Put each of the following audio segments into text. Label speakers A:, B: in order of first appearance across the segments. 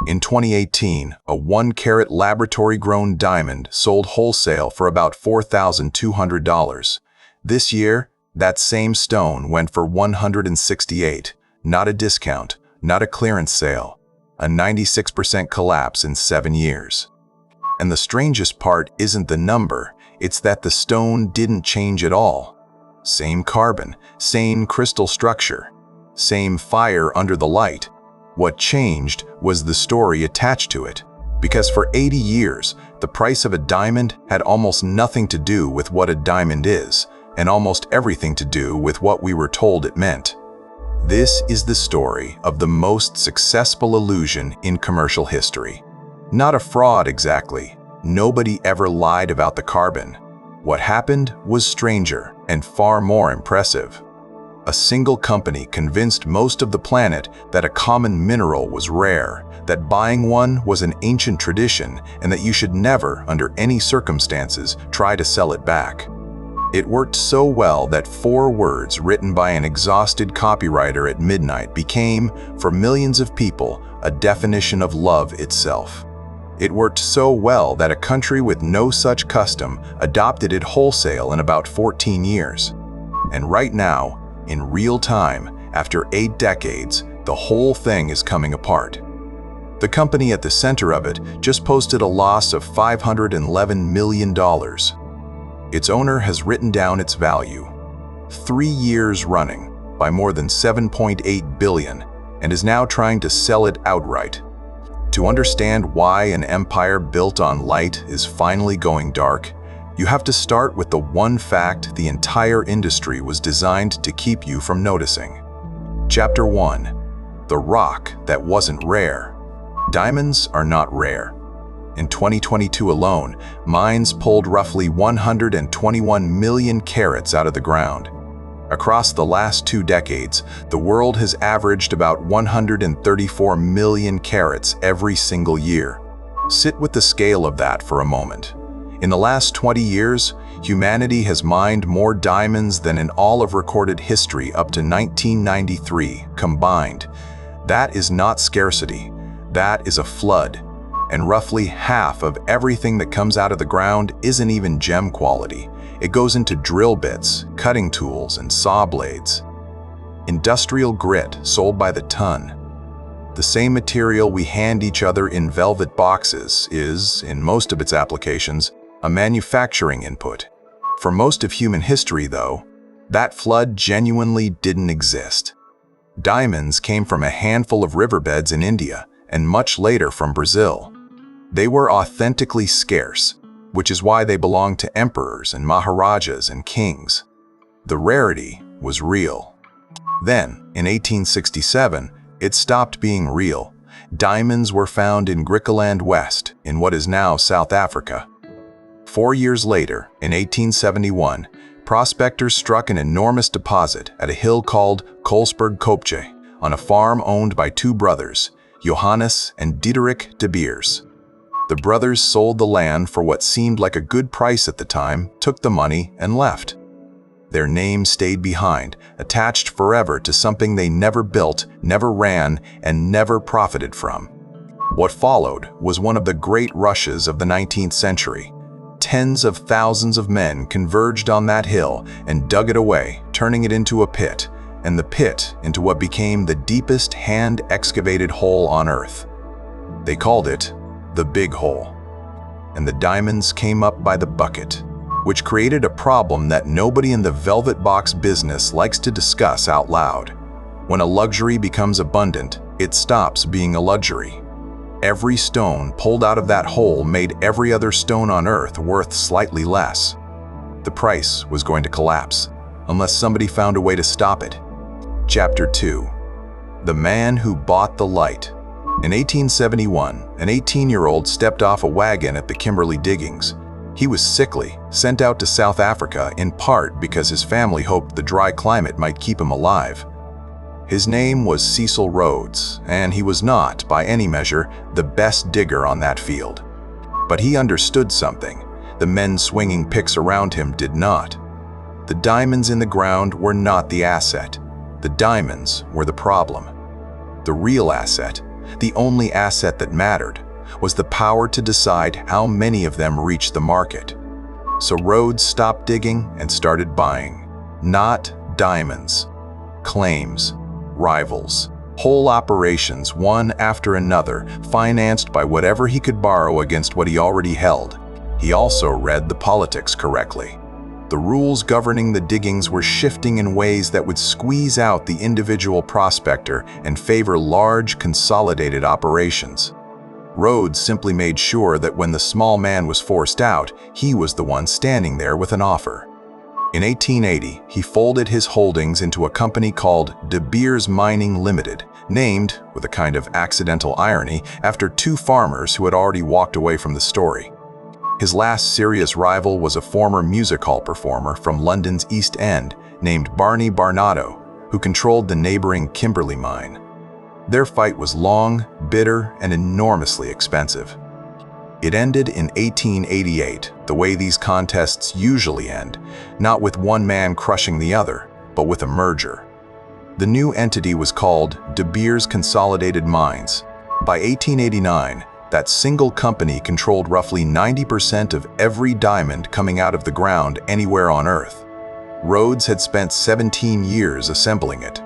A: In 2018, a 1-carat laboratory-grown diamond sold wholesale for about $4,200. This year, that same stone went for $168. Not a discount, not a clearance sale. A 96% collapse in 7 years. And the strangest part isn't the number, it's that the stone didn't change at all. Same carbon, same crystal structure, same fire under the light. What changed was the story attached to it. Because for 80 years, the price of a diamond had almost nothing to do with what a diamond is, and almost everything to do with what we were told it meant. This is the story of the most successful illusion in commercial history. Not a fraud exactly. Nobody ever lied about the carbon. What happened was stranger and far more impressive. A single company convinced most of the planet that a common mineral was rare, that buying one was an ancient tradition, and that you should never, under any circumstances, try to sell it back. It worked so well that 4 words written by an exhausted copywriter at midnight became, for millions of people, a definition of love itself. It worked so well that a country with no such custom adopted it wholesale in about 14 years. And right now, in real time, after 8 decades, the whole thing is coming apart. The company at the center of it just posted a loss of $511 million. Its owner has written down its value, 3 years running, by more than $7.8 billion, and is now trying to sell it outright. To understand why an empire built on light is finally going dark, you have to start with the one fact the entire industry was designed to keep you from noticing. Chapter 1. The rock that wasn't rare. Diamonds are not rare. In 2022 alone, mines pulled roughly 121 million carats out of the ground. Across the last 2 decades, the world has averaged about 134 million carats every single year. Sit with the scale of that for a moment. In the last 20 years, humanity has mined more diamonds than in all of recorded history up to 1993 combined. That is not scarcity. That is a flood. And roughly half of everything that comes out of the ground isn't even gem quality. It goes into drill bits, cutting tools, and saw blades. Industrial grit sold by the ton. The same material we hand each other in velvet boxes is, in most of its applications, a manufacturing input. For most of human history, though, that flood genuinely didn't exist. Diamonds came from a handful of riverbeds in India, and much later from Brazil. They were authentically scarce, which is why they belonged to emperors and maharajas and kings. The rarity was real. Then, in 1867, it stopped being real. Diamonds were found in Griqualand West, in what is now South Africa. 4 years later, in 1871, prospectors struck an enormous deposit at a hill called Kolsberg Kopje, on a farm owned by 2 brothers, Johannes and Diederik de Beers. The brothers sold the land for what seemed like a good price at the time, took the money, and left. Their name stayed behind, attached forever to something they never built, never ran, and never profited from. What followed was one of the great rushes of the 19th century. Tens of thousands of men converged on that hill and dug it away, turning it into a pit, and the pit into what became the deepest hand-excavated hole on Earth. They called it the Big Hole. And the diamonds came up by the bucket, which created a problem that nobody in the velvet box business likes to discuss out loud. When a luxury becomes abundant, it stops being a luxury. Every stone pulled out of that hole made every other stone on Earth worth slightly less. The price was going to collapse, unless somebody found a way to stop it. Chapter 2. The Man Who Bought the Light. In 1871, an 18-year-old stepped off a wagon at the Kimberley diggings. He was sickly, sent out to South Africa in part because his family hoped the dry climate might keep him alive. His name was Cecil Rhodes, and he was not, by any measure, the best digger on that field. But he understood something. The men swinging picks around him did not. The diamonds in the ground were not the asset. The diamonds were the problem. The real asset, The only asset that mattered was the power to decide how many of them reached the market. So Rhodes stopped digging and started buying. Not diamonds, claims, rivals, whole operations, one after another, financed by whatever he could borrow against what he already held. He also read the politics correctly. The rules governing the diggings were shifting in ways that would squeeze out the individual prospector and favor large, consolidated operations. Rhodes simply made sure that when the small man was forced out, he was the one standing there with an offer. In 1880, he folded his holdings into a company called De Beers Mining Limited, named, with a kind of accidental irony, after two farmers who had already walked away from the story. His last serious rival was a former music hall performer from London's East End named Barney Barnato, who controlled the neighboring Kimberley mine. Their fight was long, bitter, and enormously expensive. It ended in 1888, the way these contests usually end, not with one man crushing the other, but with a merger. The new entity was called De Beers Consolidated Mines. By 1889, that single company controlled roughly 90% of every diamond coming out of the ground anywhere on Earth. Rhodes had spent 17 years assembling it.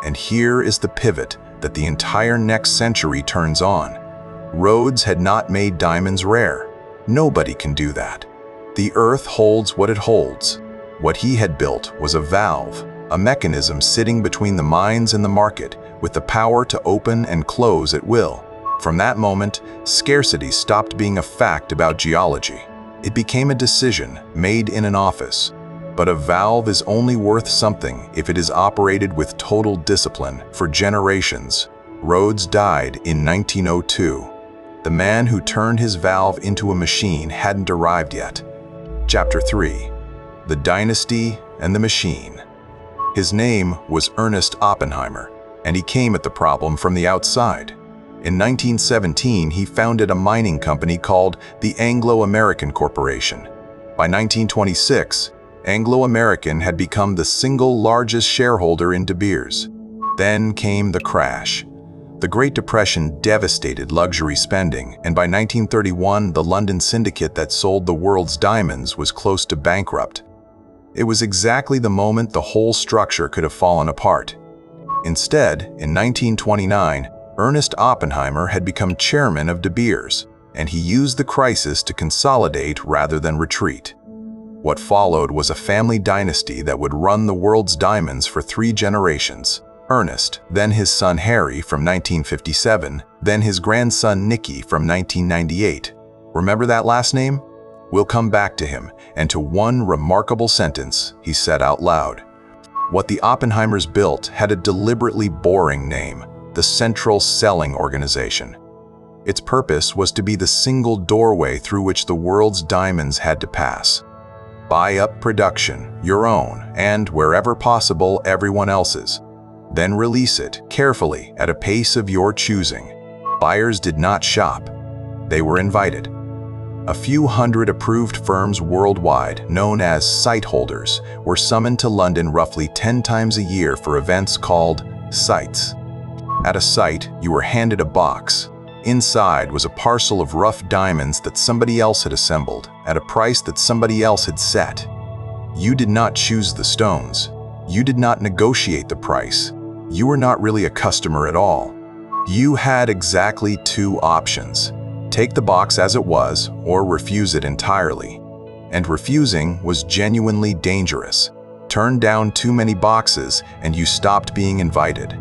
A: And here is the pivot that the entire next century turns on. Rhodes had not made diamonds rare. Nobody can do that. The Earth holds what it holds. What he had built was a valve, a mechanism sitting between the mines and the market, with the power to open and close at will. From that moment, scarcity stopped being a fact about geology. It became a decision made in an office. But a valve is only worth something if it is operated with total discipline for generations. Rhodes died in 1902. The man who turned his valve into a machine hadn't arrived yet. Chapter 3. The Dynasty and the Machine. His name was Ernest Oppenheimer, and he came at the problem from the outside. In 1917, he founded a mining company called the Anglo-American Corporation. By 1926, Anglo-American had become the single largest shareholder in De Beers. Then came the crash. The Great Depression devastated luxury spending, and by 1931, the London syndicate that sold the world's diamonds was close to bankrupt. It was exactly the moment the whole structure could have fallen apart. Instead, in 1929, Ernest Oppenheimer had become chairman of De Beers, and he used the crisis to consolidate rather than retreat. What followed was a family dynasty that would run the world's diamonds for 3 generations. Ernest, then his son Harry from 1957, then his grandson Nicky from 1998. Remember that last name? We'll come back to him, and to one remarkable sentence he said out loud. What the Oppenheimers built had a deliberately boring name: the Central Selling Organization. Its purpose was to be the single doorway through which the world's diamonds had to pass. Buy up production, your own, and wherever possible, everyone else's. Then release it carefully at a pace of your choosing. Buyers did not shop. They were invited. A few hundred approved firms worldwide, known as site holders, were summoned to London roughly 10 times a year for events called sites. At a site, you were handed a box. Inside was a parcel of rough diamonds that somebody else had assembled at a price that somebody else had set. You did not choose the stones. You did not negotiate the price. You were not really a customer at all. You had exactly 2 options: take the box as it was or refuse it entirely. And refusing was genuinely dangerous. Turn down too many boxes and you stopped being invited.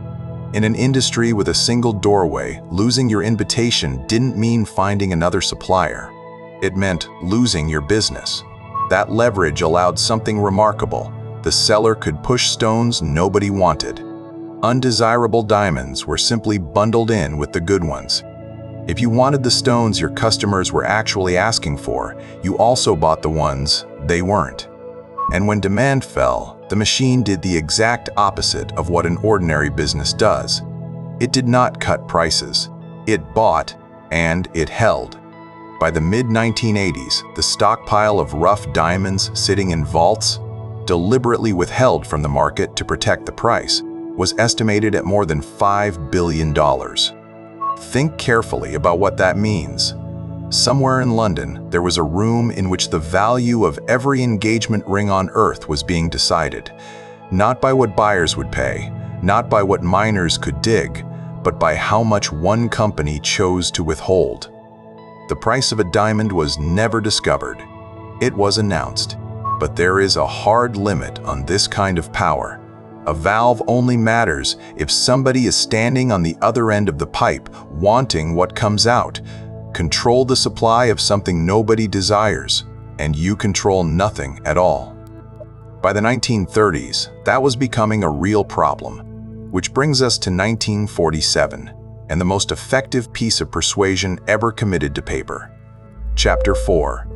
A: In an industry with a single doorway, losing your invitation didn't mean finding another supplier. It meant losing your business. That leverage allowed something remarkable. The seller could push stones nobody wanted. Undesirable diamonds were simply bundled in with the good ones. If you wanted the stones your customers were actually asking for, you also bought the ones they weren't. And when demand fell, the machine did the exact opposite of what an ordinary business does. It did not cut prices. It bought, and it held. By the mid-1980s, the stockpile of rough diamonds sitting in vaults, deliberately withheld from the market to protect the price, was estimated at more than $5 billion. Think carefully about what that means. Somewhere in London, there was a room in which the value of every engagement ring on Earth was being decided, not by what buyers would pay, not by what miners could dig, but by how much one company chose to withhold. The price of a diamond was never discovered. It was announced. But there is a hard limit on this kind of power. A valve only matters if somebody is standing on the other end of the pipe, wanting what comes out. Control the supply of something nobody desires, and you control nothing at all. By the 1930s, that was becoming a real problem, which brings us to 1947, and the most effective piece of persuasion ever committed to paper. Chapter 4.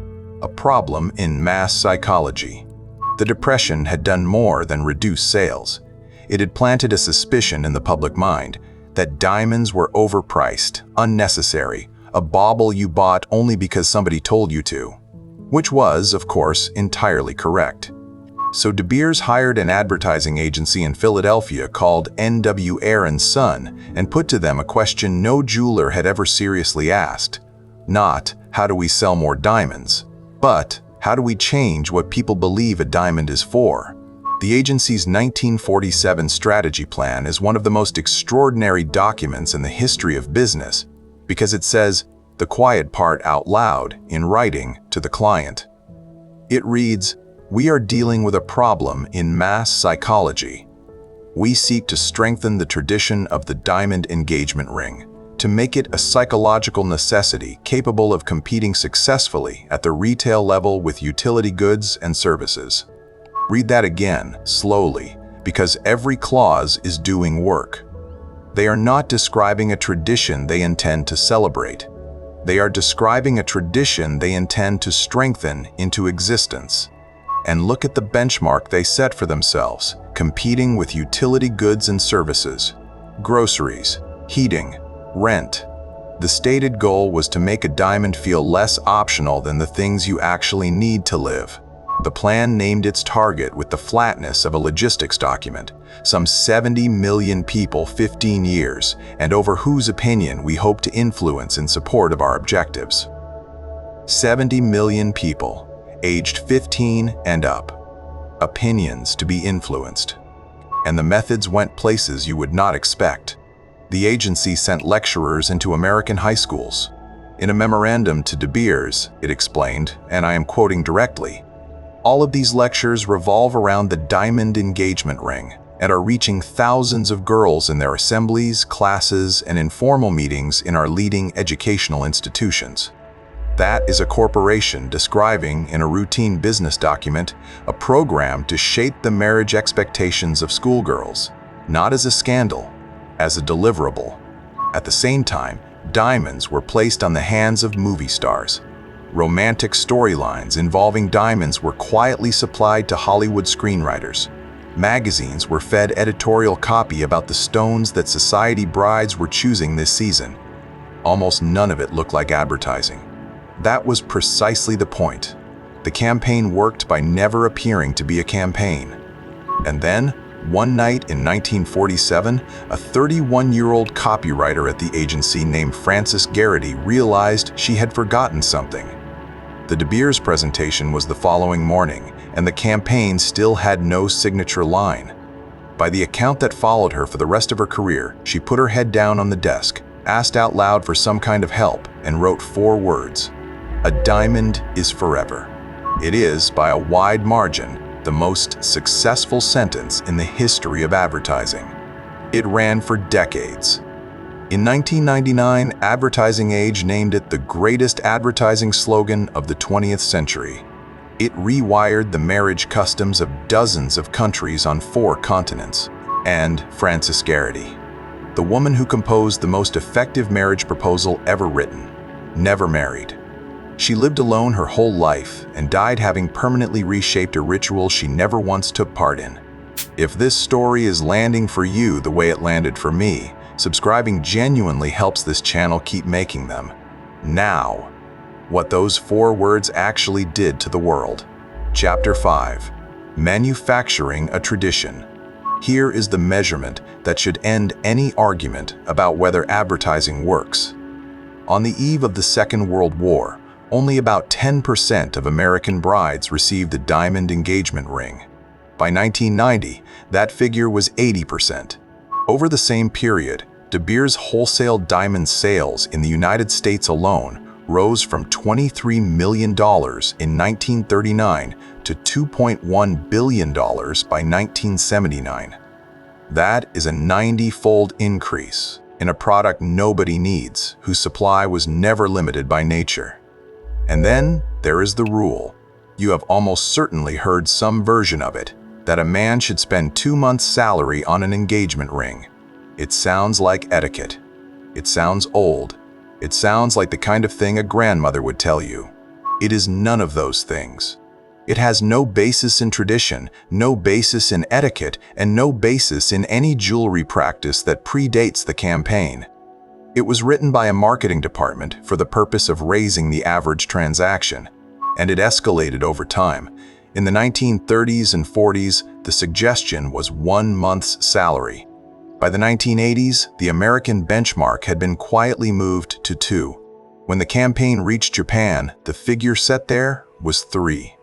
A: A problem in mass psychology. The Depression had done more than reduce sales. It had planted a suspicion in the public mind that diamonds were overpriced, unnecessary, a bauble you bought only because somebody told you to, which was, of course, entirely correct. So De Beers hired an advertising agency in Philadelphia called N.W. Ayer & Son and put to them a question no jeweler had ever seriously asked. Not, how do we sell more diamonds? But, how do we change what people believe a diamond is for? The agency's 1947 strategy plan is one of the most extraordinary documents in the history of business because it says the quiet part out loud in writing to the client. It reads, "We are dealing with a problem in mass psychology. We seek to strengthen the tradition of the diamond engagement ring, to make it a psychological necessity capable of competing successfully at the retail level with utility goods and services." Read that again, slowly, because every clause is doing work. They are not describing a tradition they intend to celebrate. They are describing a tradition they intend to strengthen into existence. And look at the benchmark they set for themselves, competing with utility goods and services, groceries, heating, rent. The stated goal was to make a diamond feel less optional than the things you actually need to live. The plan named its target with the flatness of a logistics document, some 70 million people 15 years, and over whose opinion we hope to influence in support of our objectives. 70 million people, aged 15 and up. Opinions to be influenced. And the methods went places you would not expect. The agency sent lecturers into American high schools. In a memorandum to De Beers, it explained, and I am quoting directly, "All of these lectures revolve around the diamond engagement ring and are reaching thousands of girls in their assemblies, classes, and informal meetings in our leading educational institutions." That is a corporation describing, in a routine business document, a program to shape the marriage expectations of schoolgirls, not as a scandal, as a deliverable. At the same time, diamonds were placed on the hands of movie stars. Romantic storylines involving diamonds were quietly supplied to Hollywood screenwriters. Magazines were fed editorial copy about the stones that society brides were choosing this season. Almost none of it looked like advertising. That was precisely the point. The campaign worked by never appearing to be a campaign. And then, one night in 1947, a 31-year-old copywriter at the agency named Frances Garrity realized she had forgotten something. The De Beers presentation was the following morning, and the campaign still had no signature line. By the account that followed her for the rest of her career, she put her head down on the desk, asked out loud for some kind of help, and wrote 4 words. "A diamond is forever." It is, by a wide margin, the most successful sentence in the history of advertising. It ran for decades. In 1999, Advertising Age named it the greatest advertising slogan of the 20th century. It rewired the marriage customs of dozens of countries on 4 continents. And Frances Garrity, the woman who composed the most effective marriage proposal ever written, never married. She lived alone her whole life and died having permanently reshaped a ritual she never once took part in. If this story is landing for you the way it landed for me, subscribing genuinely helps this channel keep making them. Now, what those 4 words actually did to the world. Chapter 5. Manufacturing a Tradition. Here is the measurement that should end any argument about whether advertising works. On the eve of the Second World War, only about 10% of American brides received a diamond engagement ring. By 1990, that figure was 80%. Over the same period, De Beers wholesale diamond sales in the United States alone rose from $23 million in 1939 to $2.1 billion by 1979. That is a 90-fold increase in a product nobody needs, whose supply was never limited by nature. And then there is the rule. You have almost certainly heard some version of it, that a man should spend 2 months' salary on an engagement ring. It sounds like etiquette. It sounds old. It sounds like the kind of thing a grandmother would tell you. It is none of those things. It has no basis in tradition, no basis in etiquette, and no basis in any jewelry practice that predates the campaign. It was written by a marketing department for the purpose of raising the average transaction, and it escalated over time. In the 1930s and 40s, the suggestion was 1 month's salary. By the 1980s, the American benchmark had been quietly moved to 2. When the campaign reached Japan, the figure set there was 3.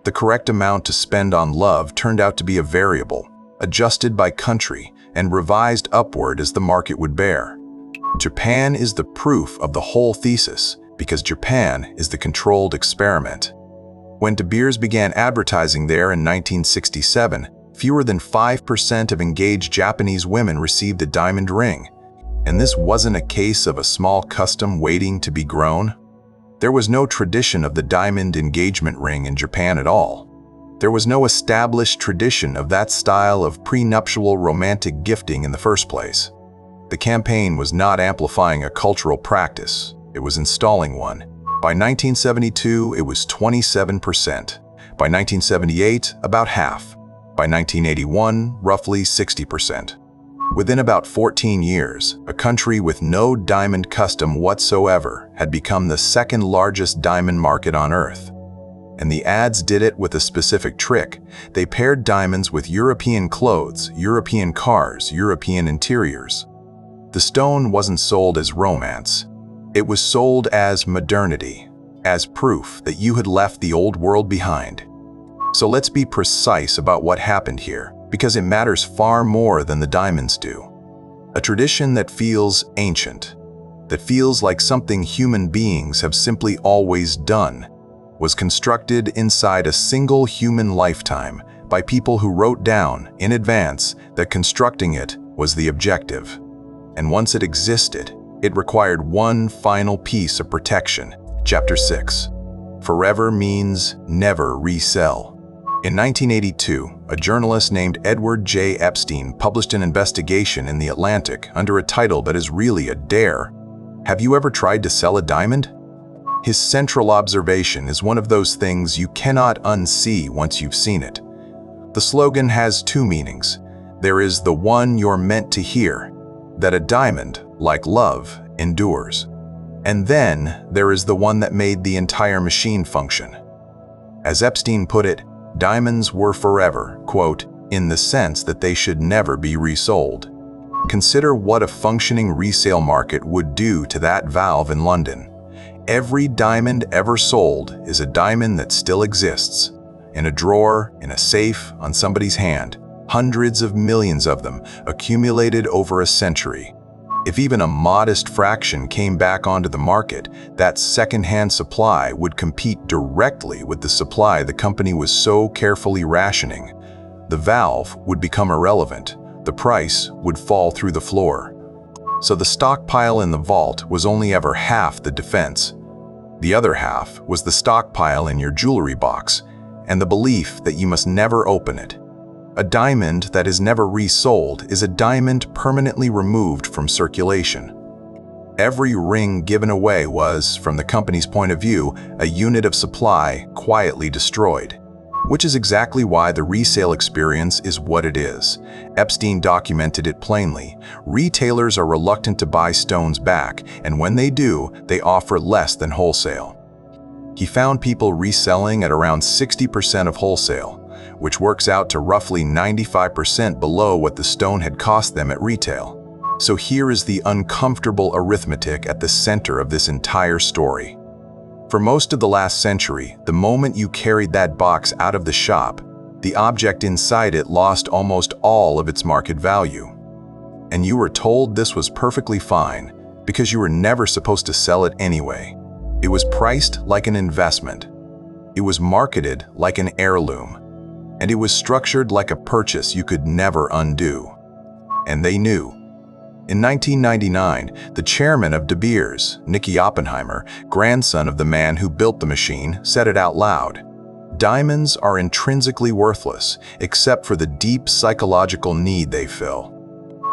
A: The correct amount to spend on love turned out to be a variable, adjusted by country and revised upward as the market would bear. Japan is the proof of the whole thesis, because Japan is the controlled experiment. When De Beers began advertising there in 1967, fewer than 5% of engaged Japanese women received a diamond ring. And this wasn't a case of a small custom waiting to be grown. There was no tradition of the diamond engagement ring in Japan at all. There was no established tradition of that style of prenuptial romantic gifting in the first place. The campaign was not amplifying a cultural practice, it was installing one. By 1972, it was 27%. By 1978, about half. By 1981, roughly 60%. Within about 14 years, a country with no diamond custom whatsoever had become the second largest diamond market on Earth. And the ads did it with a specific trick. They paired diamonds with European clothes, European cars, European interiors. The stone wasn't sold as romance. It was sold as modernity, as proof that you had left the old world behind. So let's be precise about what happened here, because it matters far more than the diamonds do. A tradition that feels ancient, that feels like something human beings have simply always done, was constructed inside a single human lifetime by people who wrote down in advance that constructing it was the objective. And once it existed, it required one final piece of protection. Chapter 6. Forever means never resell. In 1982, a journalist named Edward J. Epstein published an investigation in The Atlantic under a title that is really a dare. Have you ever tried to sell a diamond? His central observation is one of those things you cannot unsee once you've seen it. The slogan has 2 meanings. There is the one you're meant to hear, that a diamond, like love, endures. And then there is the one that made the entire machine function. As Epstein put it, diamonds were forever, quote, in the sense that they should never be resold. Consider what a functioning resale market would do to that valve in London. Every diamond ever sold is a diamond that still exists, in a drawer, in a safe, on somebody's hand. Hundreds of millions of them accumulated over a century. If even a modest fraction came back onto the market, that second-hand supply would compete directly with the supply the company was so carefully rationing. The valve would become irrelevant. The price would fall through the floor. So the stockpile in the vault was only ever half the defense. The other half was the stockpile in your jewelry box and the belief that you must never open it. A diamond that is never resold is a diamond permanently removed from circulation. Every ring given away was, from the company's point of view, a unit of supply quietly destroyed. Which is exactly why the resale experience is what it is. Epstein documented it plainly. Retailers are reluctant to buy stones back, and when they do, they offer less than wholesale. He found people reselling at around 60% of wholesale, which works out to roughly 95% below what the stone had cost them at retail. So here is the uncomfortable arithmetic at the center of this entire story. For most of the last century, the moment you carried that box out of the shop, the object inside it lost almost all of its market value. And you were told this was perfectly fine because you were never supposed to sell it anyway. It was priced like an investment. It was marketed like an heirloom. And it was structured like a purchase you could never undo. And they knew. In 1999, the chairman of De Beers, Nicky Oppenheimer, grandson of the man who built the machine, said it out loud. Diamonds are intrinsically worthless, except for the deep psychological need they fill.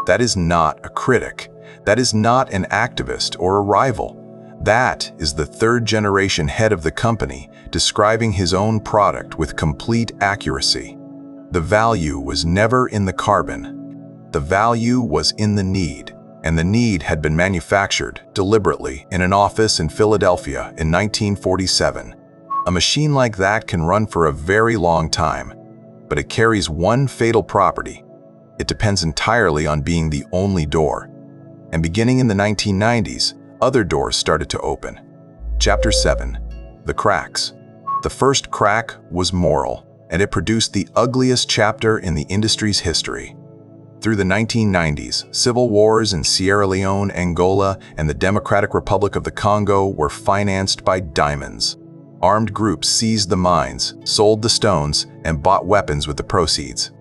A: That is not a critic. That is not an activist or a rival. That is the third-generation head of the company describing his own product with complete accuracy. The value was never in the carbon. The value was in the need, and the need had been manufactured deliberately in an office in Philadelphia in 1947. A machine like that can run for a very long time, but it carries one fatal property. It depends entirely on being the only door. And beginning in the 1990s, other doors started to open. Chapter 7. The Cracks. The first crack was moral, and it produced the ugliest chapter in the industry's history. Through the 1990s, civil wars in Sierra Leone, Angola, and the Democratic Republic of the Congo were financed by diamonds. Armed groups seized the mines, sold the stones, and bought weapons with the proceeds.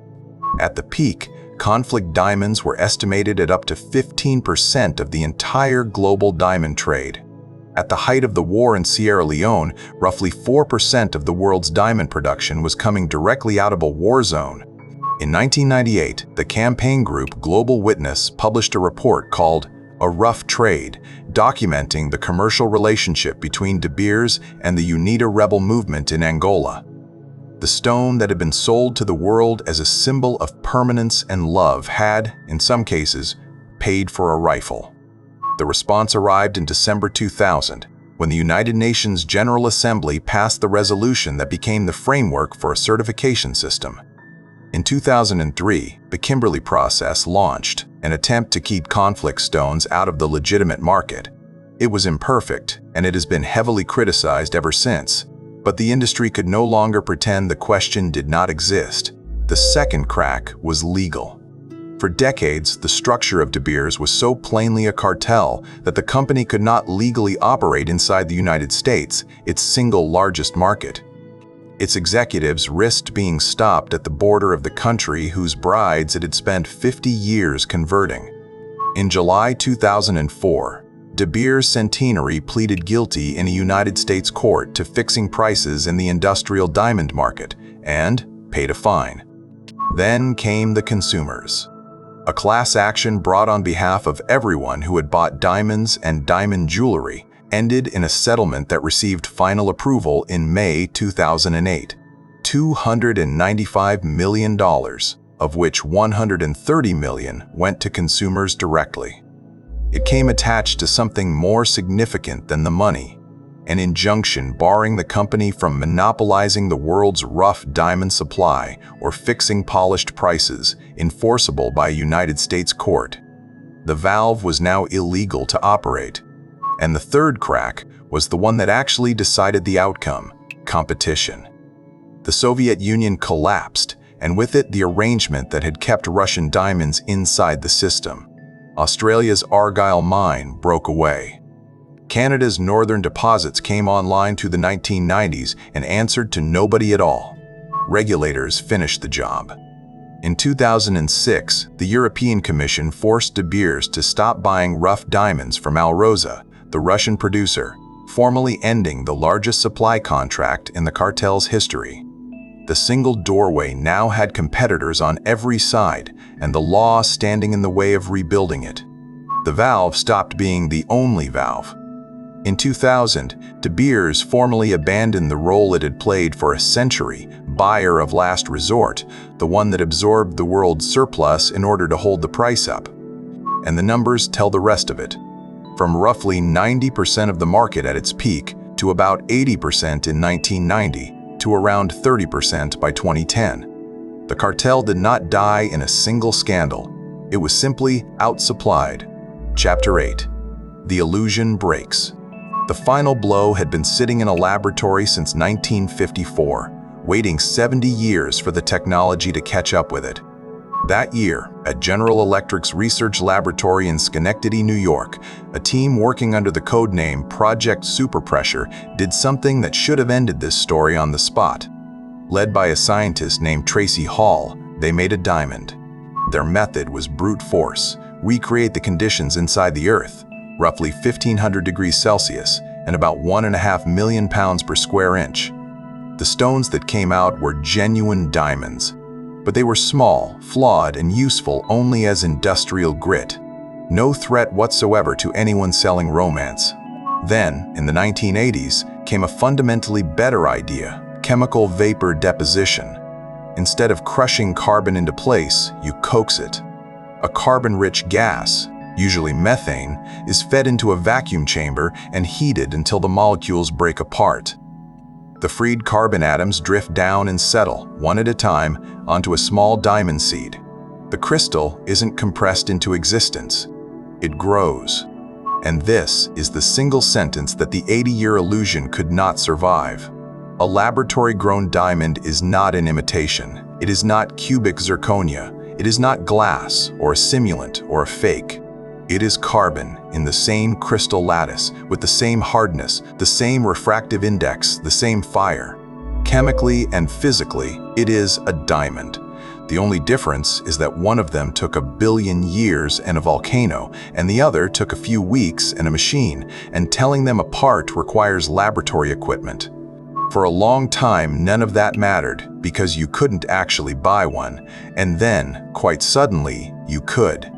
A: At the peak, conflict diamonds were estimated at up to 15% of the entire global diamond trade. At the height of the war in Sierra Leone, roughly 4% of the world's diamond production was coming directly out of a war zone. In 1998, the campaign group Global Witness published a report called A Rough Trade, documenting the commercial relationship between De Beers and the UNITA rebel movement in Angola. The stone that had been sold to the world as a symbol of permanence and love had, in some cases, paid for a rifle. The response arrived in December 2000, when the United Nations General Assembly passed the resolution that became the framework for a certification system. In 2003, the Kimberley process launched, an attempt to keep conflict stones out of the legitimate market. It was imperfect, and it has been heavily criticized ever since. But the industry could no longer pretend the question did not exist. The second crack was legal. For decades, the structure of De Beers was so plainly a cartel that the company could not legally operate inside the United States, its single largest market. Its executives risked being stopped at the border of the country whose brides it had spent 50 years converting. In July 2004, De Beers Centenary pleaded guilty in a United States court to fixing prices in the industrial diamond market and paid a fine. Then came the consumers. A class action brought on behalf of everyone who had bought diamonds and diamond jewelry ended in a settlement that received final approval in May 2008. $295 million, of which $130 million went to consumers directly. It came attached to something more significant than the money, an injunction barring the company from monopolizing the world's rough diamond supply or fixing polished prices, enforceable by a United States court. The valve was now illegal to operate. And the third crack was the one that actually decided the outcome: competition. The Soviet Union collapsed, and with it the arrangement that had kept Russian diamonds inside the system. Australia's Argyle mine broke away. Canada's northern deposits came online through the 1990s and answered to nobody at all. Regulators finished the job. In 2006, the European Commission forced De Beers to stop buying rough diamonds from Alrosa, the Russian producer, formally ending the largest supply contract in the cartel's history. The single doorway now had competitors on every side, and the law standing in the way of rebuilding it. The valve stopped being the only valve. In 2000, De Beers formally abandoned the role it had played for a century, buyer of last resort, the one that absorbed the world's surplus in order to hold the price up. And the numbers tell the rest of it. From roughly 90% of the market at its peak to about 80% in 1990 to around 30% by 2010. The cartel did not die in a single scandal. It was simply outsupplied. Chapter 8. The illusion breaks. The final blow had been sitting in a laboratory since 1954, waiting 70 years for the technology to catch up with it. That year, at General Electric's research laboratory in Schenectady, New York, a team working under the code name Project Superpressure did something that should have ended this story on the spot. Led by a scientist named Tracy Hall, they made a diamond. Their method was brute force, recreate the conditions inside the Earth, roughly 1,500 degrees Celsius and about 1.5 million pounds per square inch. The stones that came out were genuine diamonds, but they were small, flawed, and useful only as industrial grit. No threat whatsoever to anyone selling romance. Then, in the 1980s, came a fundamentally better idea: chemical vapor deposition. Instead of crushing carbon into place, you coax it. A carbon-rich gas, usually methane, is fed into a vacuum chamber and heated until the molecules break apart. The freed carbon atoms drift down and settle, one at a time, onto a small diamond seed. The crystal isn't compressed into existence. It grows. And this is the single sentence that the 80-year illusion could not survive. A laboratory-grown diamond is not an imitation. It is not cubic zirconia. It is not glass, or a simulant, or a fake. It is carbon in the same crystal lattice, with the same hardness, the same refractive index, the same fire. Chemically and physically, it is a diamond. The only difference is that one of them took 1 billion years and a volcano, and the other took a few weeks and a machine, and telling them apart requires laboratory equipment. For a long time, none of that mattered because you couldn't actually buy one, and then, quite suddenly, you could.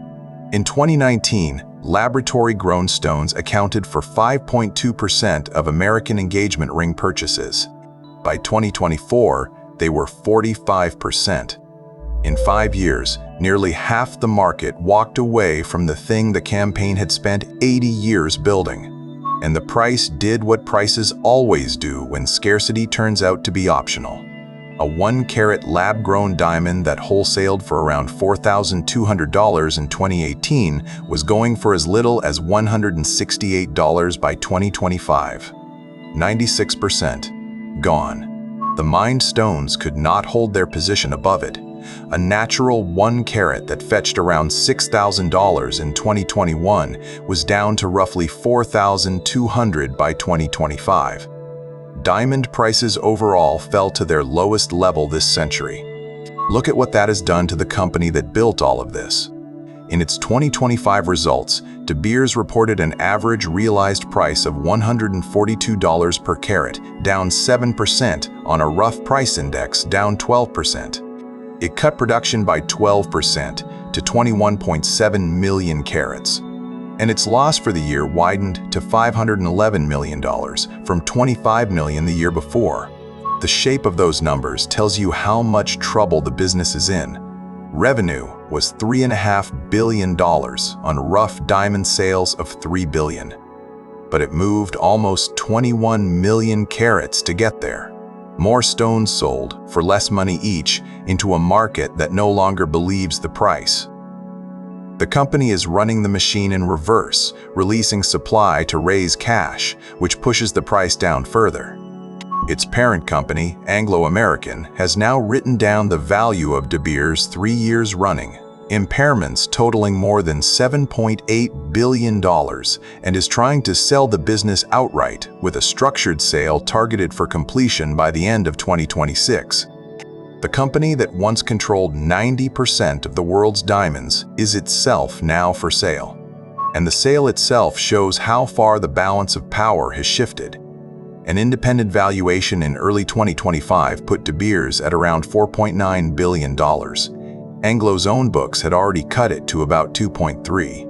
A: In 2019, laboratory-grown stones accounted for 5.2% of American engagement ring purchases. By 2024, they were 45%. In 5 years, nearly half the market walked away from the thing the campaign had spent 80 years building. And the price did what prices always do when scarcity turns out to be optional. A 1-carat lab-grown diamond that wholesaled for around $4,200 in 2018 was going for as little as $168 by 2025. 96% gone. The mined stones could not hold their position above it. A natural 1-carat that fetched around $6,000 in 2021 was down to roughly $4,200 by 2025. Diamond prices overall fell to their lowest level this century. Look at what that has done to the company that built all of this. In its 2025 results, De Beers reported an average realized price of $142 per carat, down 7% on a rough price index, down 12%. It cut production by 12% to 21.7 million carats. And its loss for the year widened to $511 million from $25 million the year before. The shape of those numbers tells you how much trouble the business is in. Revenue was $3.5 billion on rough diamond sales of $3 billion. But it moved almost 21 million carats to get there. More stones sold for less money each into a market that no longer believes the price. The company is running the machine in reverse, releasing supply to raise cash, which pushes the price down further. Its parent company, Anglo American, has now written down the value of De Beers 3 years running, impairments totaling more than $7.8 billion, and is trying to sell the business outright with a structured sale targeted for completion by the end of 2026. The company that once controlled 90% of the world's diamonds is itself now for sale. And the sale itself shows how far the balance of power has shifted. An independent valuation in early 2025 put De Beers at around $4.9 billion. Anglo's own books had already cut it to about 2.3.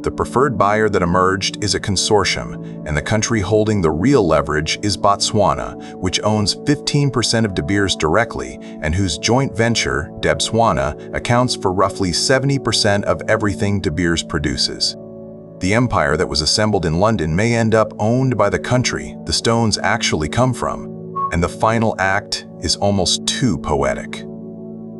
A: The preferred buyer that emerged is a consortium, and the country holding the real leverage is Botswana, which owns 15% of De Beers directly and whose joint venture, Debswana, accounts for roughly 70% of everything De Beers produces. The empire that was assembled in London may end up owned by the country the stones actually come from, and the final act is almost too poetic.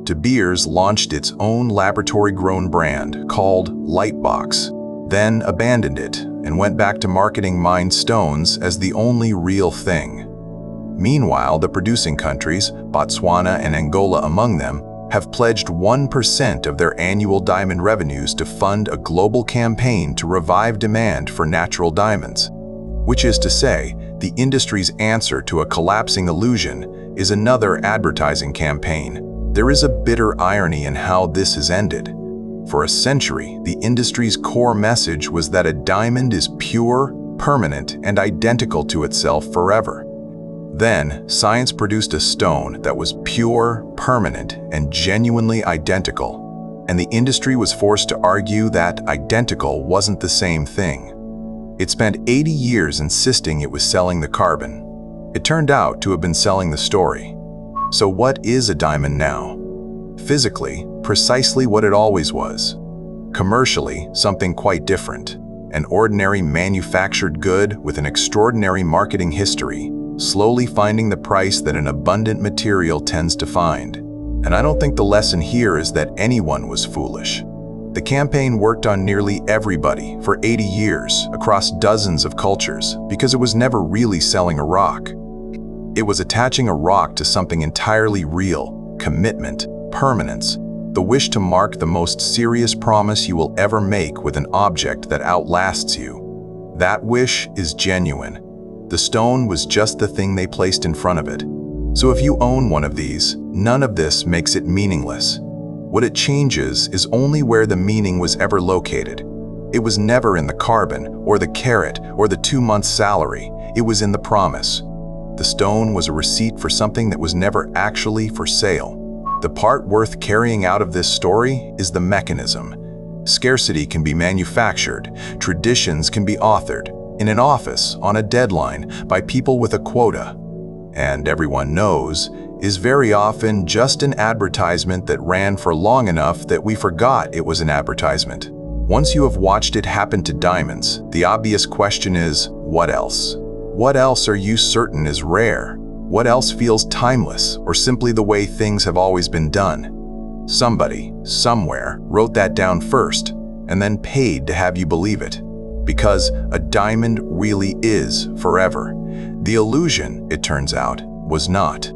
A: De Beers launched its own laboratory-grown brand called Lightbox, then abandoned it and went back to marketing mined stones as the only real thing. Meanwhile, the producing countries, Botswana and Angola among them, have pledged 1% of their annual diamond revenues to fund a global campaign to revive demand for natural diamonds. Which is to say, the industry's answer to a collapsing illusion is another advertising campaign. There is a bitter irony in how this has ended. For a century, the industry's core message was that a diamond is pure, permanent, and identical to itself forever. Then, science produced a stone that was pure, permanent, and genuinely identical, and the industry was forced to argue that identical wasn't the same thing. It spent 80 years insisting it was selling the carbon. It turned out to have been selling the story. So what is a diamond now? Physically, precisely what it always was. Commercially, something quite different. An ordinary manufactured good with an extraordinary marketing history, slowly finding the price that an abundant material tends to find. And I don't think the lesson here is that anyone was foolish. The campaign worked on nearly everybody for 80 years across dozens of cultures because it was never really selling a rock. It was attaching a rock to something entirely real: commitment, permanence, the wish to mark the most serious promise you will ever make with an object that outlasts you. That wish is genuine. The stone was just the thing they placed in front of it. So if you own one of these, none of this makes it meaningless. What it changes is only where the meaning was ever located. It was never in the carbon, or the carat, or the 2-month salary. It was in the promise. The stone was a receipt for something that was never actually for sale. The part worth carrying out of this story is the mechanism. Scarcity can be manufactured, traditions can be authored, in an office, on a deadline, by people with a quota. And everyone knows is very often just an advertisement that ran for long enough that we forgot it was an advertisement. Once you have watched it happen to diamonds, the obvious question is, what else? What else are you certain is rare? What else feels timeless or simply the way things have always been done? Somebody, somewhere, wrote that down first and then paid to have you believe it. Because a diamond really is forever. The illusion, it turns out, was not.